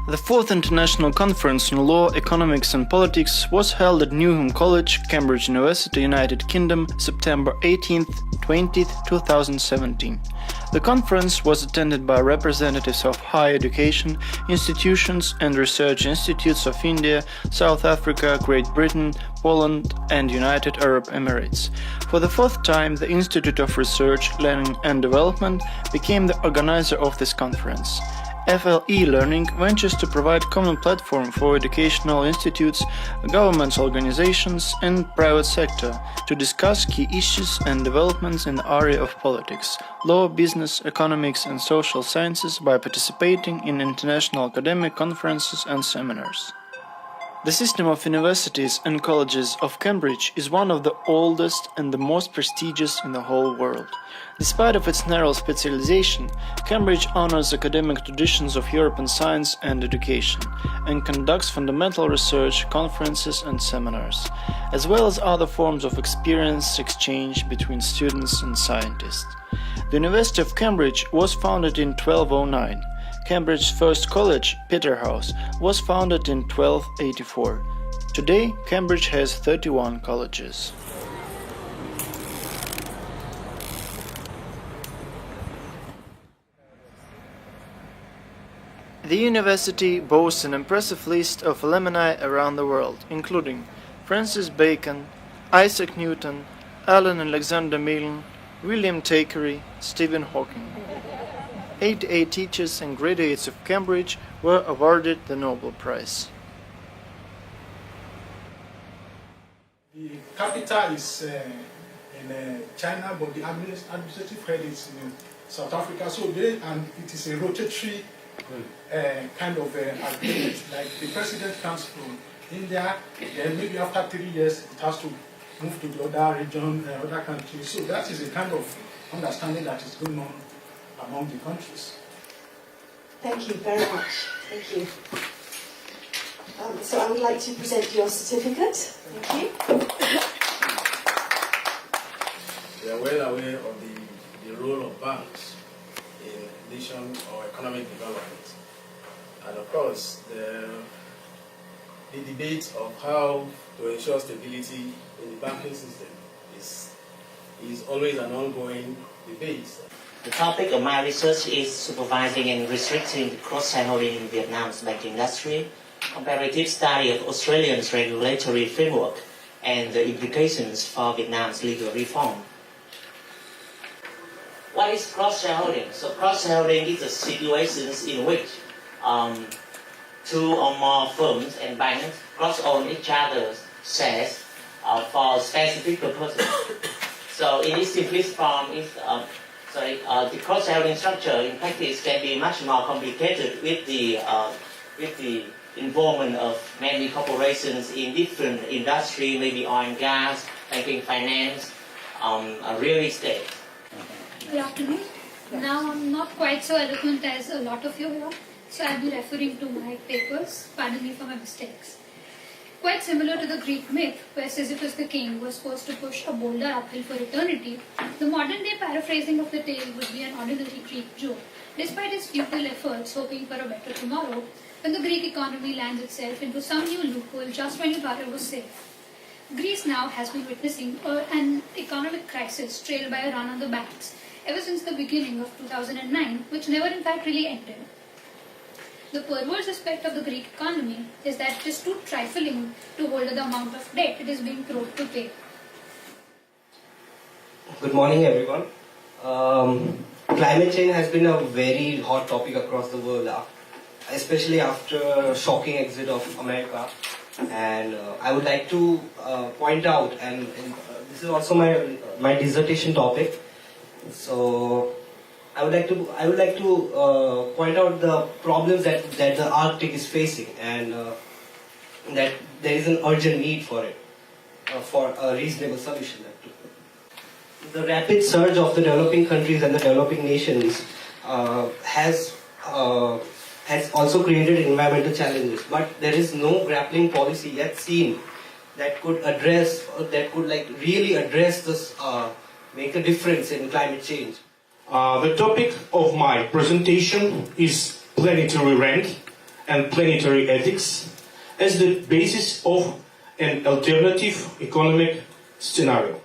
The fourth International Conference on Law, Economics and Politics was held at Newham College, Cambridge University, United Kingdom, September 18th, 20th, 2017. The conference was attended by representatives of higher education institutions and research institutes of India, South Africa, Great Britain, Poland and United Arab Emirates. For the fourth time, the Institute of Research, Learning and Development became the organizer of this conference. FLE Learning ventures to provide common platform for educational institutes, government organizations and private sector to discuss key issues and developments in the area of politics, law, business, economics and social sciences by participating in international academic conferences and seminars. The system of universities and colleges of Cambridge is one of the oldest and the most prestigious in the whole world. Despite of its narrow specialization, Cambridge honors academic traditions of European science and education and conducts fundamental research, conferences and seminars, as well as other forms of experience exchange between students and scientists. The University of Cambridge was founded in 1209. Cambridge's first college, Peterhouse, was founded in 1284. Today, Cambridge has 31 colleges. The university boasts an impressive list of alumni around the world, including Francis Bacon, Isaac Newton, Alan Alexander Milne, William Thackeray, Stephen Hawking. 88 teachers and graduates of Cambridge were awarded the Nobel Prize. The capital is in China, but the administrative head is in South Africa. So it is a rotatory kind of agreement. Like the president comes from India, then maybe after 3 years it has to move to the other region, other countries. So that is a kind of understanding that is going on among the countries. Thank you very much. Thank you. So I would like to present your certificate. Thank you. We are well aware of the role of banks in nation or economic development. And of course, the debate of how to ensure stability in the banking system is always an ongoing debate. The topic of my research is supervising and restricting the cross-shareholding in Vietnam's banking industry, comparative study of Australia's regulatory framework, and the implications for Vietnam's legal reform. What is cross-shareholding? So cross-shareholding is a situation in which two or more firms and banks cross-own each other's shares for specific purposes. So in its simplest form, the cross-shareholding structure in practice can be much more complicated with the involvement of many corporations in different industries, maybe oil and gas, banking, finance, real estate. Good afternoon. Now I'm not quite so eloquent as a lot of you here, so I'll be referring to my papers. Pardon me for my mistakes. Quite similar to the Greek myth, where Sisyphus the king was forced to push a boulder uphill for eternity, the modern-day paraphrasing of the tale would be an ordinary Greek Joe. Despite his futile efforts hoping for a better tomorrow, when the Greek economy lands itself into some new loophole just when you thought it was safe. Greece now has been witnessing an economic crisis trailed by a run on the banks ever since the beginning of 2009, which never in fact really ended. The perverse aspect of the Greek economy is that it is too trifling to hold the amount of debt it is being told to pay. Good morning, everyone. Climate change has been a very hot topic across the world, especially after shocking exit of America. And I would like to point out, and this is also my dissertation topic. So, I would like to point out the problems that the Arctic is facing, and that there is an urgent need for it, for a reasonable solution. The rapid surge of the developing countries and the developing nations has also created environmental challenges, but there is no grappling policy yet seen that could really address this, make a difference in climate change. The topic of my presentation is planetary rent and planetary ethics as the basis of an alternative economic scenario.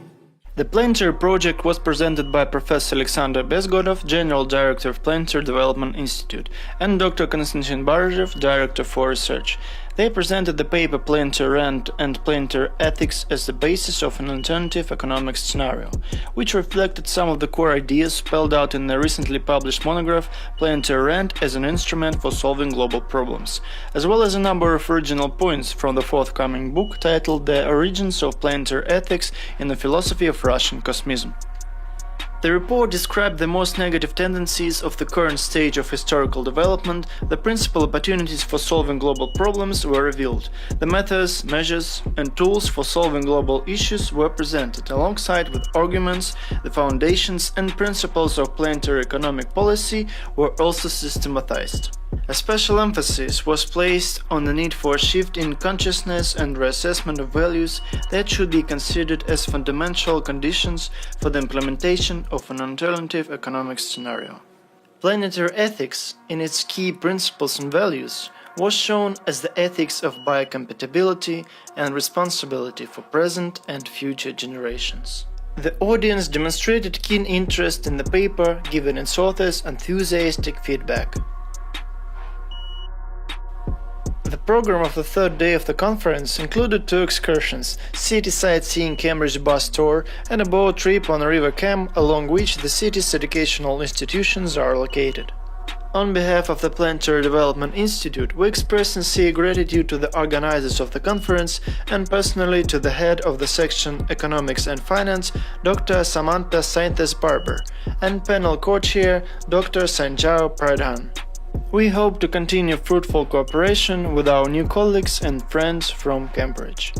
The Planetary project was presented by Professor Alexander Bezgodov, General Director of Planetary Development Institute, and Dr. Konstantin Barzhev, Director for Research. They presented the paper Planetary Rent and Planetary Ethics as the basis of an alternative economic scenario, which reflected some of the core ideas spelled out in the recently published monograph Planetary Rent as an Instrument for Solving Global Problems, as well as a number of original points from the forthcoming book titled The Origins of Planetary Ethics in the Philosophy of Russian Cosmism. The report described the most negative tendencies of the current stage of historical development. The principal opportunities for solving global problems were revealed. The methods, measures, and tools for solving global issues were presented, alongside with arguments. The foundations and principles of planetary economic policy were also systematized. A special emphasis was placed on the need for a shift in consciousness and reassessment of values that should be considered as fundamental conditions for the implementation of an alternative economic scenario. Planetary ethics, in its key principles and values, was shown as the ethics of biocompatibility and responsibility for present and future generations. The audience demonstrated keen interest in the paper, giving its authors enthusiastic feedback. The program of the third day of the conference included 2 excursions, city sightseeing Cambridge bus tour and a boat trip on River Cam, along which the city's educational institutions are located. On behalf of the Planetary Development Institute, we express sincere gratitude to the organizers of the conference and personally to the head of the section Economics and Finance, Dr. Samantha Saintes-Barber, and panel co-chair, Dr. Sanjao Pradhan. We hope to continue fruitful cooperation with our new colleagues and friends from Cambridge.